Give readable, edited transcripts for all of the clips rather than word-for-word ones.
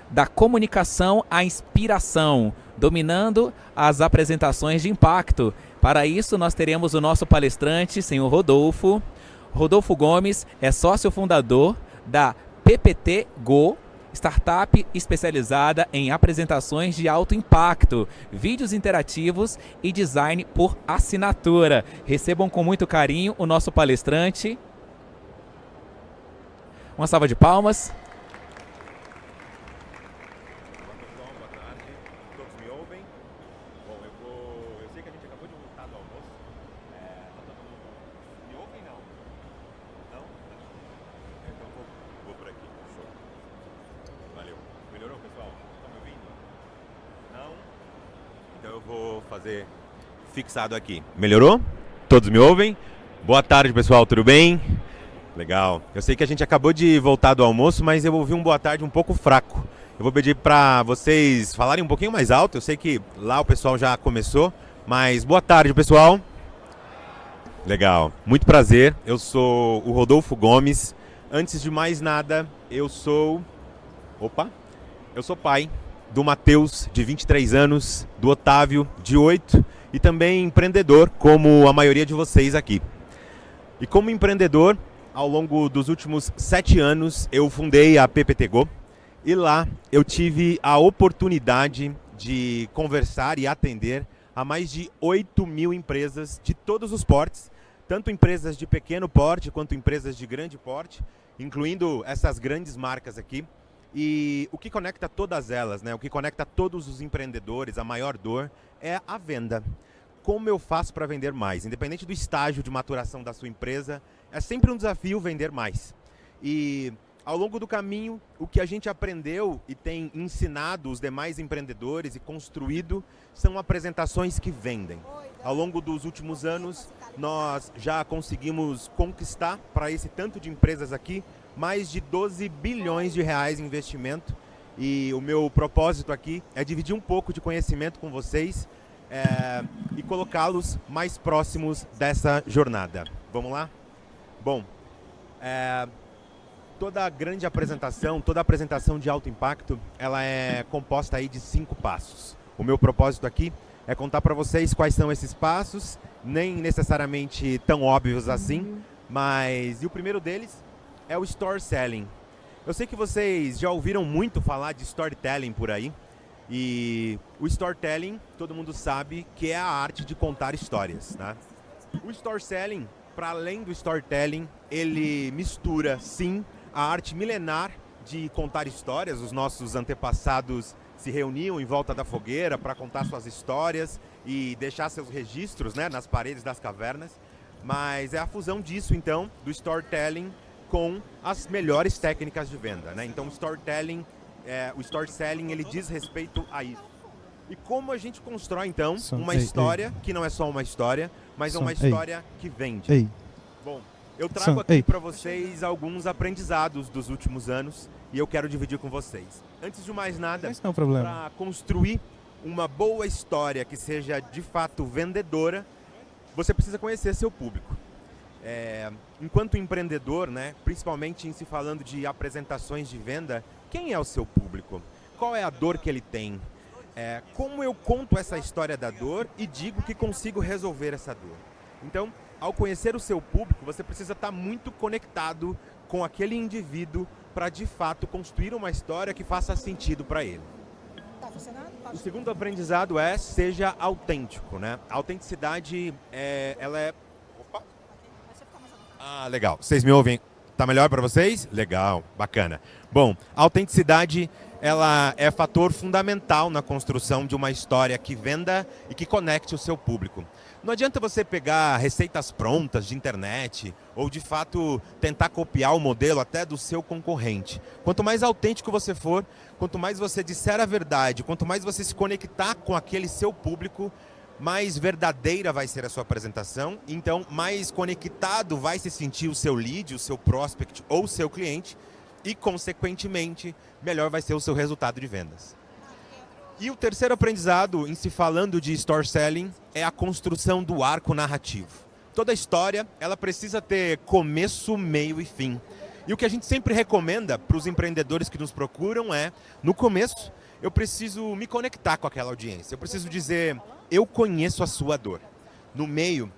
da comunicação à inspiração, dominando as apresentações de impacto. Para isso, nós teremos o nosso palestrante, senhor Rodolfo. Rodolfo Gomes é sócio fundador da PPT Go, startup especializada em apresentações de alto impacto, vídeos interativos e design por assinatura. Recebam com muito carinho o nosso palestrante. Uma salva de palmas. Olá pessoal, boa tarde. Todos me ouvem? Bom, eu sei que a gente acabou de voltar do almoço. Tá todo mundo... Me ouvem não? Não? Então vou por aqui. Show. Valeu. Melhorou, pessoal? Estão me ouvindo? Não? Então eu vou fazer fixado aqui. Melhorou? Todos me ouvem? Boa tarde, pessoal. Tudo bem? Legal. Eu sei que a gente acabou de voltar do almoço, mas eu ouvi um boa tarde um pouco fraco. Eu vou pedir para vocês falarem um pouquinho mais alto. Eu sei que lá o pessoal já começou, mas boa tarde, pessoal. Legal. Muito prazer. Eu sou o Rodolfo Gomes. Antes de mais nada, eu sou pai do Matheus, de 23 anos, do Otávio, de 8, e também empreendedor, como a maioria de vocês aqui. E como empreendedor, ao longo dos últimos 7 anos, eu fundei a PPT Go, e lá eu tive a oportunidade de conversar e atender a mais de 8.000 empresas de todos os portes, tanto empresas de pequeno porte quanto empresas de grande porte, incluindo essas grandes marcas aqui. E o que conecta todas elas, né? O que conecta todos os empreendedores, a maior dor, é a venda. Como eu faço para vender mais? Independente do estágio de maturação da sua empresa, é sempre um desafio vender mais. E ao longo do caminho, o que a gente aprendeu e tem ensinado os demais empreendedores e construído são apresentações que vendem. Ao longo dos últimos anos, nós já conseguimos conquistar para esse tanto de empresas aqui mais de 12 bilhões de reais em investimento. E o meu propósito aqui é dividir um pouco de conhecimento com vocês e colocá-los mais próximos dessa jornada. Vamos lá? Bom, toda grande apresentação, toda apresentação de alto impacto, ela é composta aí de 5 passos. O meu propósito aqui é contar para vocês quais são esses passos, nem necessariamente tão óbvios assim, mas e o primeiro deles é o storytelling. Eu sei que vocês já ouviram muito falar de storytelling por aí, e o storytelling, todo mundo sabe que é a arte de contar histórias, né? O storytelling, para além do storytelling, ele mistura, sim, a arte milenar de contar histórias. Os nossos antepassados se reuniam em volta da fogueira para contar suas histórias e deixar seus registros, né, nas paredes das cavernas. Mas é a fusão disso, então, do storytelling com as melhores técnicas de venda, né? Então, o storytelling ele diz respeito a isso. E como a gente constrói, então, uma história que não é só uma história, mas é uma história que vende. Bom, eu trago aqui para vocês alguns aprendizados dos últimos anos e eu quero dividir com vocês. Antes de mais nada, para construir uma boa história que seja de fato vendedora, você precisa conhecer seu público. Enquanto empreendedor, né, principalmente em se falando de apresentações de venda, quem é o seu público? Qual é a dor que ele tem? Como eu conto essa história da dor e digo que consigo resolver essa dor? Então, ao conhecer o seu público, você precisa estar muito conectado com aquele indivíduo para, de fato, construir uma história que faça sentido para ele. O segundo aprendizado seja autêntico, né? A autenticidade, ela é... Opa! Ah, legal. Vocês me ouvem? Tá melhor para vocês? Legal, bacana. Bom, a autenticidade, ela é fator fundamental na construção de uma história que venda e que conecte o seu público. Não adianta você pegar receitas prontas de internet ou, de fato, tentar copiar o modelo até do seu concorrente. Quanto mais autêntico você for, quanto mais você disser a verdade, quanto mais você se conectar com aquele seu público, mais verdadeira vai ser a sua apresentação. Então, mais conectado vai se sentir o seu lead, o seu prospect ou o seu cliente e, consequentemente, melhor vai ser o seu resultado de vendas. E o terceiro aprendizado, em se falando de storytelling, é a construção do arco narrativo. Toda história, ela precisa ter começo, meio e fim. E o que a gente sempre recomenda para os empreendedores que nos procuram é, no começo, eu preciso me conectar com aquela audiência. Eu preciso dizer, eu conheço a sua dor. No meio,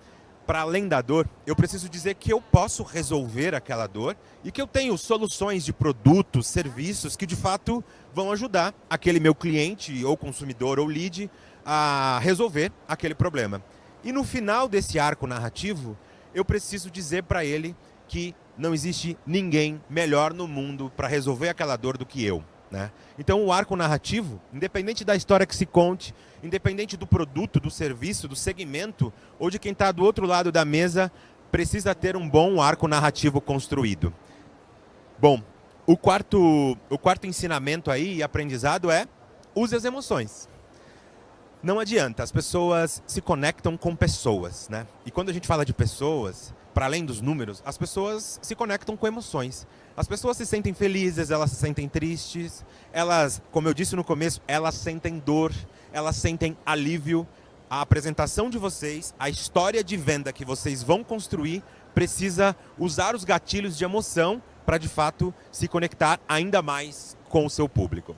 para além da dor, eu preciso dizer que eu posso resolver aquela dor e que eu tenho soluções de produtos, serviços que de fato vão ajudar aquele meu cliente ou consumidor ou lead a resolver aquele problema. E no final desse arco narrativo, eu preciso dizer para ele que não existe ninguém melhor no mundo para resolver aquela dor do que eu. Né? Então o arco narrativo, independente da história que se conte, independente do produto, do serviço, do segmento ou de quem está do outro lado da mesa, precisa ter um bom arco narrativo construído. Bom, o quarto ensinamento aí e aprendizado é use as emoções. Não adianta, as pessoas se conectam com pessoas, né? E quando a gente fala de pessoas, para além dos números, as pessoas se conectam com emoções. As pessoas se sentem felizes, elas se sentem tristes, elas, como eu disse no começo, elas sentem dor, elas sentem alívio. A apresentação de vocês, a história de venda que vocês vão construir, precisa usar os gatilhos de emoção para, de fato, se conectar ainda mais com o seu público.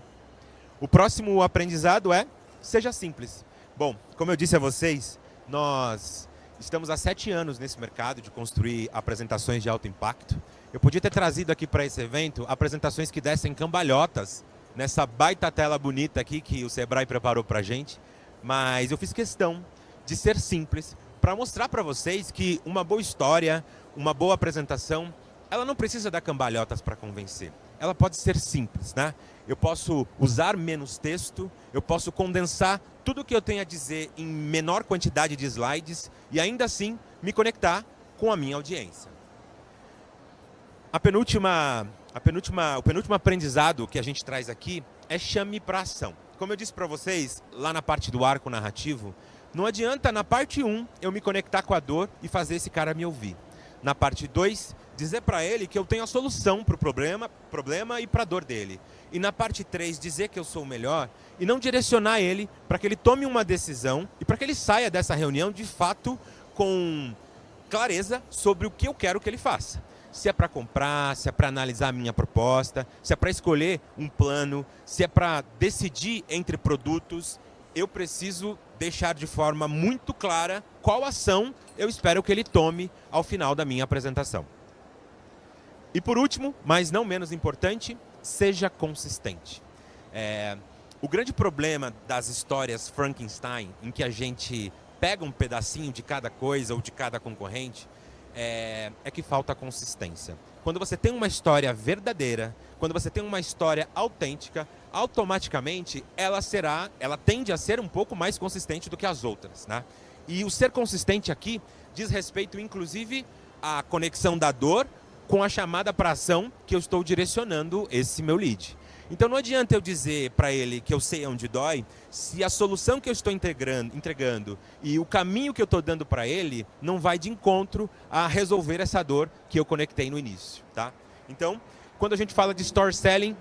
O próximo aprendizado é, seja simples. Bom, como eu disse a vocês, nós estamos há 7 anos nesse mercado de construir apresentações de alto impacto. Eu podia ter trazido aqui para esse evento apresentações que dessem cambalhotas nessa baita tela bonita aqui que o Sebrae preparou para a gente, mas eu fiz questão de ser simples para mostrar para vocês que uma boa história, uma boa apresentação, ela não precisa dar cambalhotas para convencer. Ela pode ser simples, né? Eu posso usar menos texto, eu posso condensar tudo o que eu tenho a dizer em menor quantidade de slides e ainda assim me conectar com a minha audiência. O penúltimo aprendizado que a gente traz aqui é chame para ação. Como eu disse para vocês, lá na parte do arco narrativo, não adianta na parte 1 eu me conectar com a dor e fazer esse cara me ouvir. Na parte 2, dizer para ele que eu tenho a solução para o problema e para a dor dele. E na parte 3, dizer que eu sou o melhor e não direcionar ele para que ele tome uma decisão e para que ele saia dessa reunião de fato com clareza sobre o que eu quero que ele faça. Se é para comprar, se é para analisar a minha proposta, se é para escolher um plano, se é para decidir entre produtos, eu preciso deixar de forma muito clara qual ação eu espero que ele tome ao final da minha apresentação. E por último, mas não menos importante, seja consistente. O grande problema das histórias Frankenstein, em que a gente pega um pedacinho de cada coisa ou de cada concorrente, é que falta consistência. Quando você tem uma história verdadeira, quando você tem uma história autêntica, automaticamente ela tende a ser um pouco mais consistente do que as outras, né? E o ser consistente aqui diz respeito, inclusive, à conexão da dor com a chamada para ação que eu estou direcionando esse meu lead. Então não adianta eu dizer para ele que eu sei onde dói, se a solução que eu estou entregando e o caminho que eu estou dando para ele não vai de encontro a resolver essa dor que eu conectei no início, tá? Então, quando a gente fala de story selling,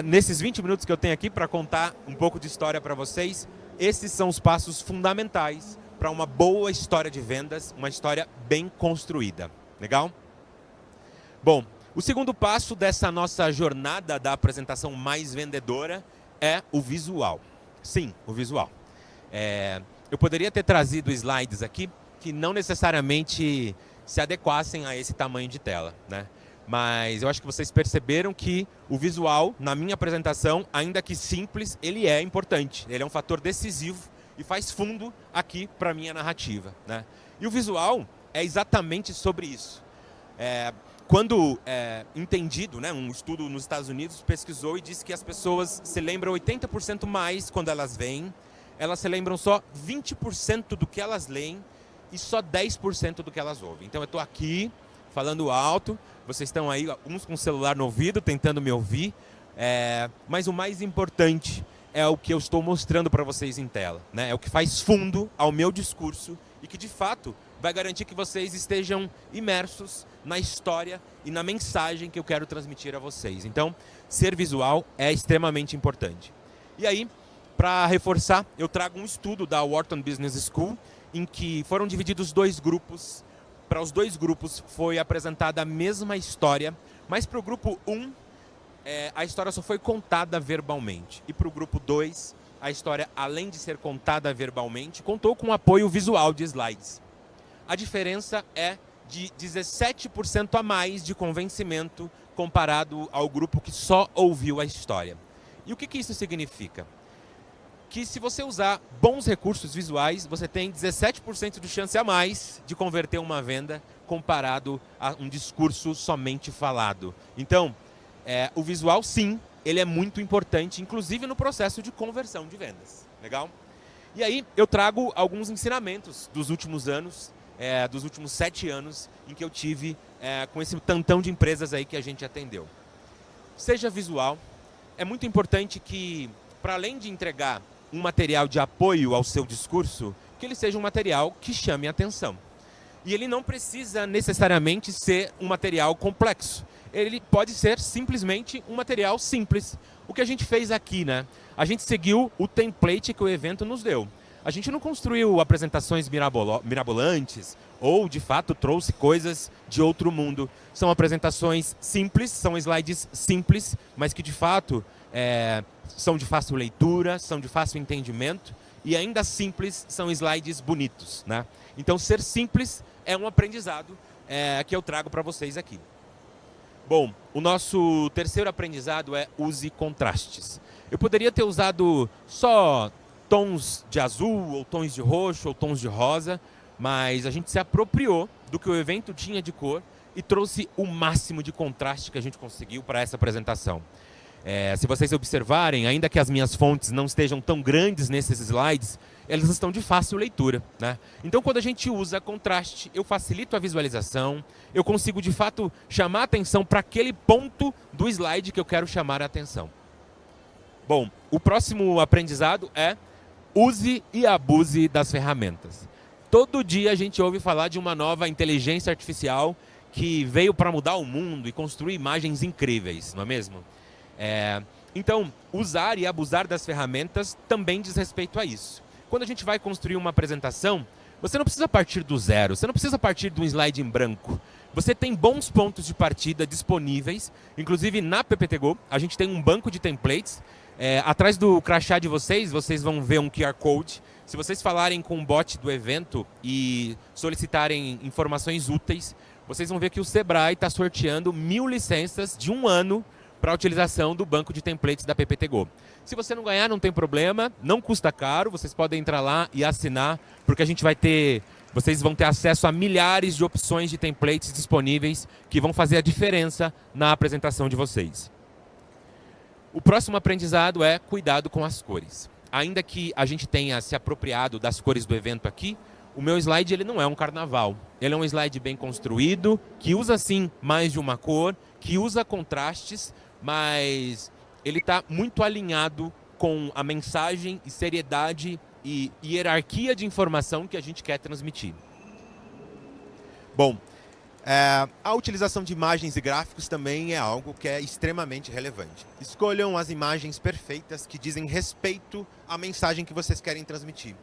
nesses 20 minutos que eu tenho aqui para contar um pouco de história para vocês, esses são os passos fundamentais para uma boa história de vendas, uma história bem construída. Legal? Bom, o segundo passo dessa nossa jornada da apresentação mais vendedora é o visual. Sim, o visual. Eu poderia ter trazido slides aqui que não necessariamente se adequassem a esse tamanho de tela, né? Mas eu acho que vocês perceberam que o visual, na minha apresentação, ainda que simples, ele é importante. Ele é um fator decisivo e faz fundo aqui para a minha narrativa, né? E o visual é exatamente sobre isso. Quando entendido, né, um estudo nos Estados Unidos pesquisou e disse que as pessoas se lembram 80% mais quando elas veem, elas se lembram só 20% do que elas leem e só 10% do que elas ouvem. Então eu estou aqui falando alto, vocês estão aí, uns com o celular no ouvido, tentando me ouvir, mas o mais importante é o que eu estou mostrando para vocês em tela, né? É o que faz fundo ao meu discurso e que de fato vai garantir que vocês estejam imersos na história e na mensagem que eu quero transmitir a vocês. Então, ser visual é extremamente importante. E aí, para reforçar, eu trago um estudo da Wharton Business School, em que foram divididos 2 grupos. Para os 2 grupos foi apresentada a mesma história, Mas para o grupo 1, a história só foi contada verbalmente. E para o grupo 2, a história, além de ser contada verbalmente, contou com apoio visual de slides. A diferença é de 17% a mais de convencimento comparado ao grupo que só ouviu a história. E o que isso significa? Que se você usar bons recursos visuais, você tem 17% de chance a mais de converter uma venda comparado a um discurso somente falado. Então, o visual, sim, ele é muito importante, inclusive no processo de conversão de vendas. Legal? E aí eu trago alguns ensinamentos dos últimos anos, dos últimos 7 anos, em que eu tive com esse tantão de empresas aí que a gente atendeu. Seja visual, é muito importante que, para além de entregar um material de apoio ao seu discurso, que ele seja um material que chame a atenção. E ele não precisa necessariamente ser um material complexo. Ele pode ser simplesmente um material simples. O que a gente fez aqui, né? A gente seguiu o template que o evento nos deu. A gente não construiu apresentações mirabolantes ou, de fato, trouxe coisas de outro mundo. São apresentações simples, são slides simples, mas que, de fato, são de fácil leitura, são de fácil entendimento e, ainda simples, são slides bonitos, né? Então, ser simples é um aprendizado que eu trago para vocês aqui. Bom, o nosso terceiro aprendizado é use contrastes. Eu poderia ter usado só tons de azul, ou tons de roxo, ou tons de rosa, mas a gente se apropriou do que o evento tinha de cor e trouxe o máximo de contraste que a gente conseguiu para essa apresentação. Se vocês observarem, ainda que as minhas fontes não estejam tão grandes nesses slides, elas estão de fácil leitura, né? Então, quando a gente usa contraste, eu facilito a visualização, eu consigo, de fato, chamar a atenção para aquele ponto do slide que eu quero chamar a atenção. Bom, o próximo aprendizado é use e abuse das ferramentas. Todo dia a gente ouve falar de uma nova inteligência artificial que veio para mudar o mundo e construir imagens incríveis, não é mesmo? Então, usar e abusar das ferramentas também diz respeito a isso. Quando a gente vai construir uma apresentação, você não precisa partir do zero, você não precisa partir de um slide em branco. Você tem bons pontos de partida disponíveis, inclusive na PPTGO, a gente tem um banco de templates. Atrás do crachá de vocês vão ver um QR Code. Se vocês falarem com o bot do evento e solicitarem informações úteis, vocês vão ver que o Sebrae está sorteando 1000 licenças de 1 ano para a utilização do banco de templates da PPTGO. Se você não ganhar, não tem problema, não custa caro, vocês podem entrar lá e assinar, porque vocês vão ter acesso a milhares de opções de templates disponíveis que vão fazer a diferença na apresentação de vocês. O próximo aprendizado é cuidado com as cores. Ainda que a gente tenha se apropriado das cores do evento aqui, o meu slide ele não é um carnaval. Ele é um slide bem construído, que usa sim mais de uma cor, que usa contrastes, mas ele está muito alinhado com a mensagem e seriedade e hierarquia de informação que a gente quer transmitir. Bom, a utilização de imagens e gráficos também é algo que é extremamente relevante. Escolham as imagens perfeitas que dizem respeito à mensagem que vocês querem transmitir.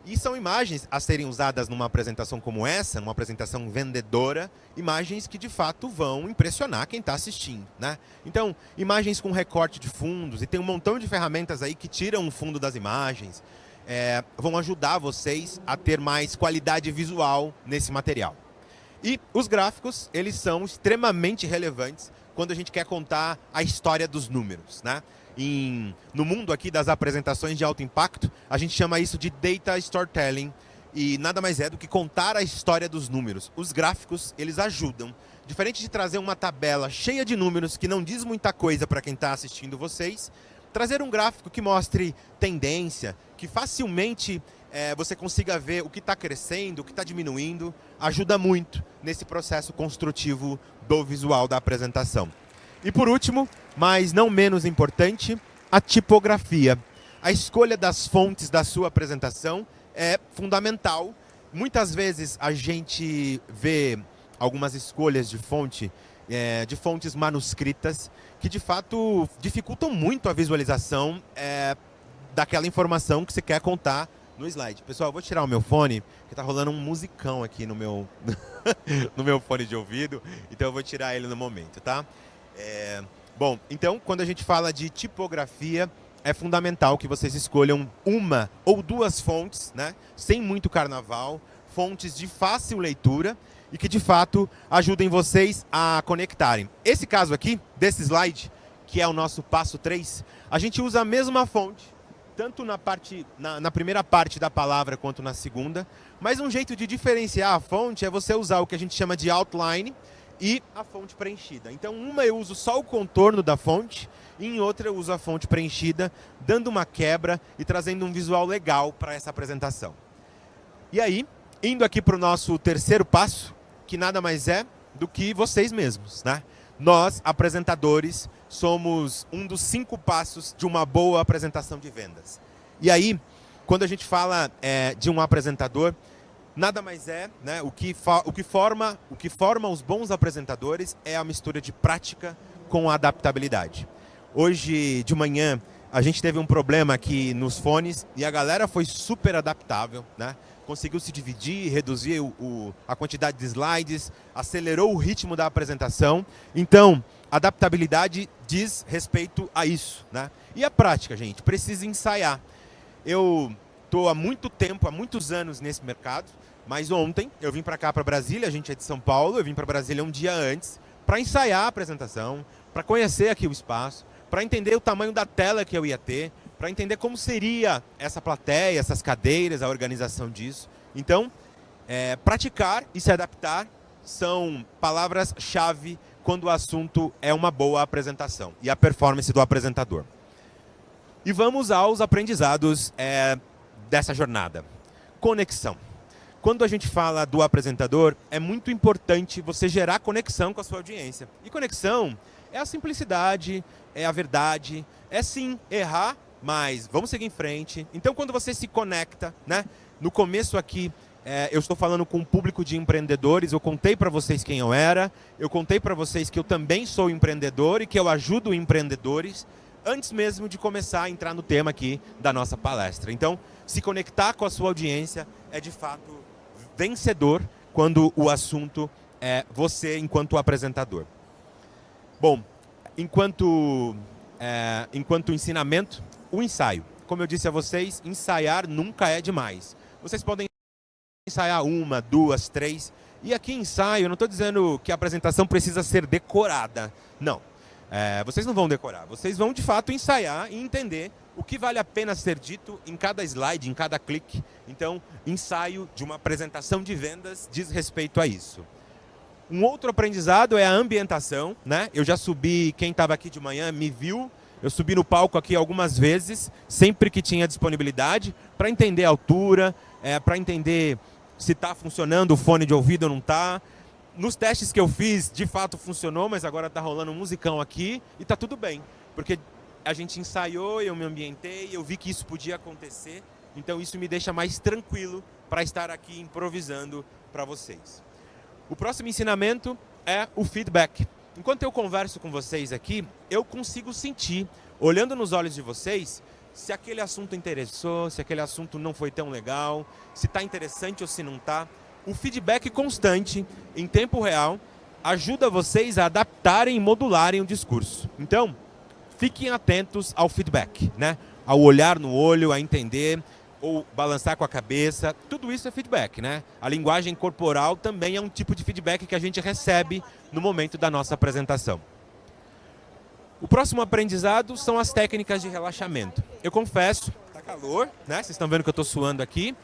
E são imagens a serem usadas numa apresentação como essa, numa apresentação vendedora, imagens que de fato vão impressionar quem está assistindo, né? Então, imagens com recorte de fundos, e tem um montão de ferramentas aí que tiram o fundo das imagens, vão ajudar vocês a ter mais qualidade visual nesse material. E os gráficos, eles são extremamente relevantes quando a gente quer contar a história dos números, né? No mundo aqui das apresentações de alto impacto, a gente chama isso de data storytelling, e nada mais é do que contar a história dos números. Os gráficos, eles ajudam. Diferente de trazer uma tabela cheia de números que não diz muita coisa para quem está assistindo vocês, trazer um gráfico que mostre tendência, que facilmente você consiga ver o que está crescendo, o que está diminuindo, ajuda muito nesse processo construtivo do visual da apresentação. E por último, mas não menos importante, a tipografia. A escolha das fontes da sua apresentação é fundamental. Muitas vezes a gente vê algumas escolhas de fontes manuscritas, que de fato dificultam muito a visualização daquela informação que você quer contar no slide. Pessoal, eu vou tirar o meu fone, porque tá rolando um musicão aqui no meu, no meu fone de ouvido, então eu vou tirar ele no momento, tá? Bom, então, quando a gente fala de tipografia, é fundamental que vocês escolham uma ou duas fontes, né? Sem muito carnaval, fontes de fácil leitura e que, de fato, ajudem vocês a conectarem. Esse caso aqui, desse slide, que é o nosso passo 3, a gente usa a mesma fonte, tanto na primeira parte da palavra quanto na segunda, mas um jeito de diferenciar a fonte é você usar o que a gente chama de outline e a fonte preenchida. Então, uma eu uso só o contorno da fonte, e em outra eu uso a fonte preenchida, dando uma quebra e trazendo um visual legal para essa apresentação. E aí, indo aqui para o nosso terceiro passo, que nada mais é do que vocês mesmos, né? Nós, apresentadores, somos um dos 5 passos de uma boa apresentação de vendas. E aí, quando a gente fala de um apresentador, nada mais é, né, o que forma os bons apresentadores é a mistura de prática com adaptabilidade. Hoje de manhã a gente teve um problema aqui nos fones e a galera foi super adaptável, né? Conseguiu se dividir, reduzir a quantidade de slides, acelerou o ritmo da apresentação. Então, adaptabilidade diz respeito a isso, né? E a prática, gente, precisa ensaiar. Eu estou há muito tempo, há muitos anos nesse mercado, mas ontem eu vim para cá, para Brasília, a gente é de São Paulo, eu vim para Brasília um dia antes para ensaiar a apresentação, para conhecer aqui o espaço, para entender o tamanho da tela que eu ia ter, para entender como seria essa plateia, essas cadeiras, a organização disso. Então, praticar e se adaptar são palavras-chave quando o assunto é uma boa apresentação e a performance do apresentador. E vamos aos aprendizados dessa jornada. Conexão. Quando a gente fala do apresentador, é muito importante você gerar conexão com a sua audiência. E conexão é a simplicidade, é a verdade, é sim errar, mas vamos seguir em frente. Então, quando você se conecta, né? No começo aqui, eu estou falando com um público de empreendedores, eu contei para vocês quem eu era, eu contei para vocês que eu também sou empreendedor e que eu ajudo empreendedores, antes mesmo de começar a entrar no tema aqui da nossa palestra. Então, se conectar com a sua audiência é, de fato, vencedor quando o assunto é você enquanto apresentador. Bom, enquanto ensinamento, o ensaio. Como eu disse a vocês, ensaiar nunca é demais. Vocês podem ensaiar 1, 2, 3. E aqui ensaio, eu não estou dizendo que a apresentação precisa ser decorada. Não. Vocês não vão decorar. Vocês vão, de fato, ensaiar e entender o que vale a pena ser dito em cada slide, em cada clique. Então, ensaio de uma apresentação de vendas diz respeito a isso. Um outro aprendizado é a ambientação, né? Eu já subi, quem estava aqui de manhã me viu, eu subi no palco aqui algumas vezes, sempre que tinha disponibilidade, para entender a altura, para entender se está funcionando o fone de ouvido ou não está. Nos testes que eu fiz, de fato funcionou, mas agora está rolando um musicão aqui e está tudo bem, porque a gente ensaiou, eu me ambientei, eu vi que isso podia acontecer, então isso me deixa mais tranquilo para estar aqui improvisando para vocês. O próximo ensinamento é o feedback. Enquanto eu converso com vocês aqui, eu consigo sentir, olhando nos olhos de vocês, se aquele assunto interessou, se aquele assunto não foi tão legal, se está interessante ou se não está. O feedback constante, em tempo real, ajuda vocês a adaptarem e modularem o discurso. Então, fiquem atentos ao feedback, né? Ao olhar no olho, a entender, ou balançar com a cabeça, tudo isso é feedback, né? A linguagem corporal também é um tipo de feedback que a gente recebe no momento da nossa apresentação. O próximo aprendizado são as técnicas de relaxamento. Eu confesso, tá calor, né? Vocês estão vendo que eu estou suando aqui.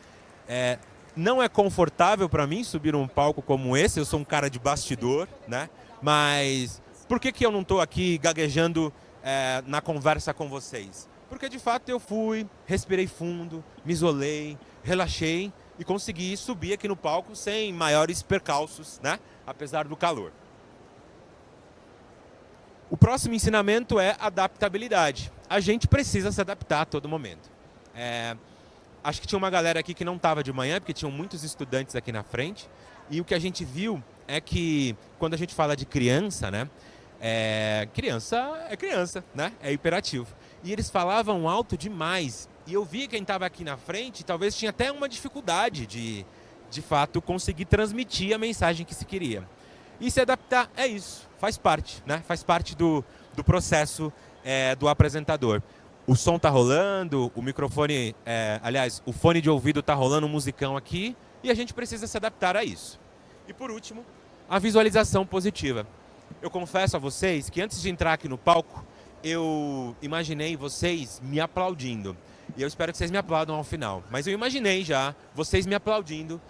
Não é confortável para mim subir num palco como esse, eu sou um cara de bastidor, né? Mas por que eu não estou aqui gaguejando na conversa com vocês? Porque, de fato, eu fui, respirei fundo, me isolei, relaxei e consegui subir aqui no palco sem maiores percalços, né? Apesar do calor. O próximo ensinamento é adaptabilidade. A gente precisa se adaptar a todo momento. Acho que tinha uma galera aqui que não estava de manhã, porque tinham muitos estudantes aqui na frente. E o que a gente viu é que, quando a gente fala de criança, né? Criança é criança, né? É hiperativo. E eles falavam alto demais. E eu vi quem estava aqui na frente, talvez tinha até uma dificuldade de fato, conseguir transmitir a mensagem que se queria. E se adaptar é isso, faz parte, né? Faz parte do processo do apresentador. O som tá rolando, o microfone, aliás, o fone de ouvido tá rolando um musicão aqui e a gente precisa se adaptar a isso. E por último, a visualização positiva. Eu confesso a vocês que antes de entrar aqui no palco, eu imaginei vocês me aplaudindo. E eu espero que vocês me aplaudam ao final. Mas eu imaginei já vocês me aplaudindo,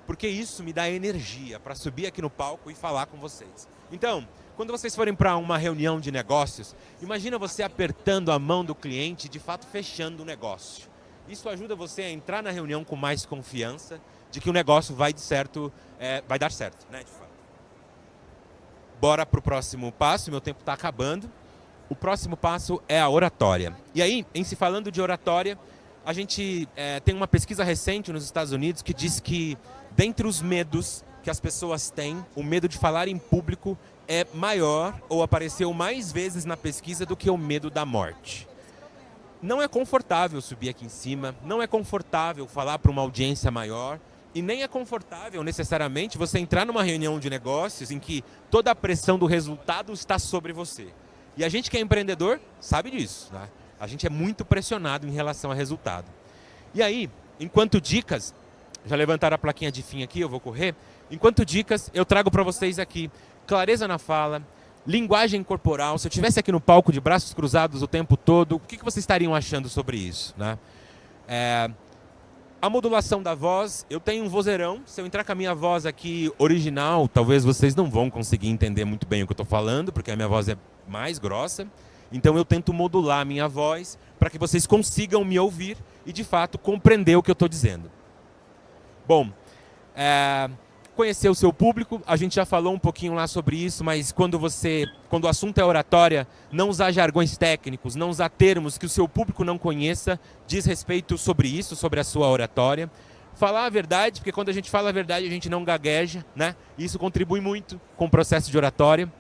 porque isso me dá energia para subir aqui no palco e falar com vocês. Então, quando vocês forem para uma reunião de negócios, imagina você apertando a mão do cliente e de fato fechando o negócio. Isso ajuda você a entrar na reunião com mais confiança de que o negócio vai dar certo, né, de fato. Bora para o próximo passo, meu tempo está acabando. O próximo passo é a oratória. E aí, em se falando de oratória, a gente tem uma pesquisa recente nos Estados Unidos que diz que, dentre os medos que as pessoas têm, o medo de falar em público é maior ou apareceu mais vezes na pesquisa do que o medo da morte. Não é confortável subir aqui em cima, não é confortável falar para uma audiência maior e nem é confortável necessariamente você entrar numa reunião de negócios em que toda a pressão do resultado está sobre você. E a gente que é empreendedor sabe disso, né? A gente é muito pressionado em relação a resultado. E aí, enquanto dicas, já levantaram a plaquinha de fim aqui, eu vou correr. Enquanto dicas, eu trago para vocês aqui clareza na fala, linguagem corporal. Se eu estivesse aqui no palco de braços cruzados o tempo todo, o que vocês estariam achando sobre isso, né? A modulação da voz, eu tenho um vozeirão. Se eu entrar com a minha voz aqui original, talvez vocês não vão conseguir entender muito bem o que eu estou falando, porque a minha voz é mais grossa. Então eu tento modular a minha voz para que vocês consigam me ouvir e, de fato, compreender o que eu estou dizendo. Bom, conhecer o seu público, a gente já falou um pouquinho lá sobre isso, mas quando o assunto é oratória, não usar jargões técnicos, não usar termos que o seu público não conheça, diz respeito sobre isso, sobre a sua oratória. Falar a verdade, porque quando a gente fala a verdade a gente não gagueja, né? Isso contribui muito com o processo de oratória.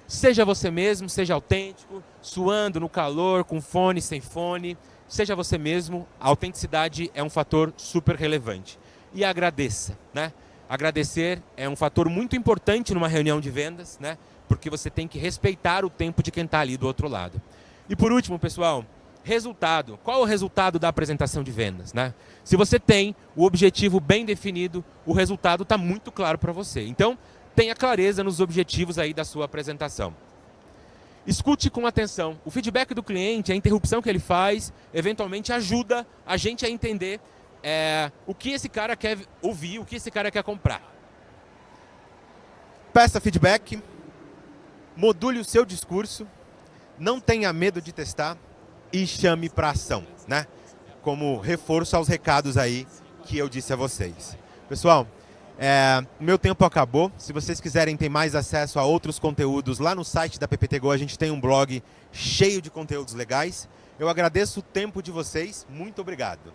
Seja você mesmo, seja autêntico, suando no calor, com fone, sem fone. Seja você mesmo, a autenticidade é um fator super relevante. E agradeça, né? Agradecer é um fator muito importante numa reunião de vendas, né? Porque você tem que respeitar o tempo de quem está ali do outro lado. E por último, pessoal, resultado. Qual é o resultado da apresentação de vendas, né? Se você tem o objetivo bem definido, o resultado está muito claro para você. Então, tenha clareza nos objetivos aí da sua apresentação. Escute com atenção. O feedback do cliente, a interrupção que ele faz, eventualmente ajuda a gente a entender o que esse cara quer ouvir, o que esse cara quer comprar. Peça feedback, module o seu discurso, não tenha medo de testar e chame para ação, né? Como reforço aos recados aí que eu disse a vocês. Pessoal, o meu tempo acabou. Se vocês quiserem ter mais acesso a outros conteúdos, lá no site da PPT-Go a gente tem um blog cheio de conteúdos legais. Eu agradeço o tempo de vocês. Muito obrigado.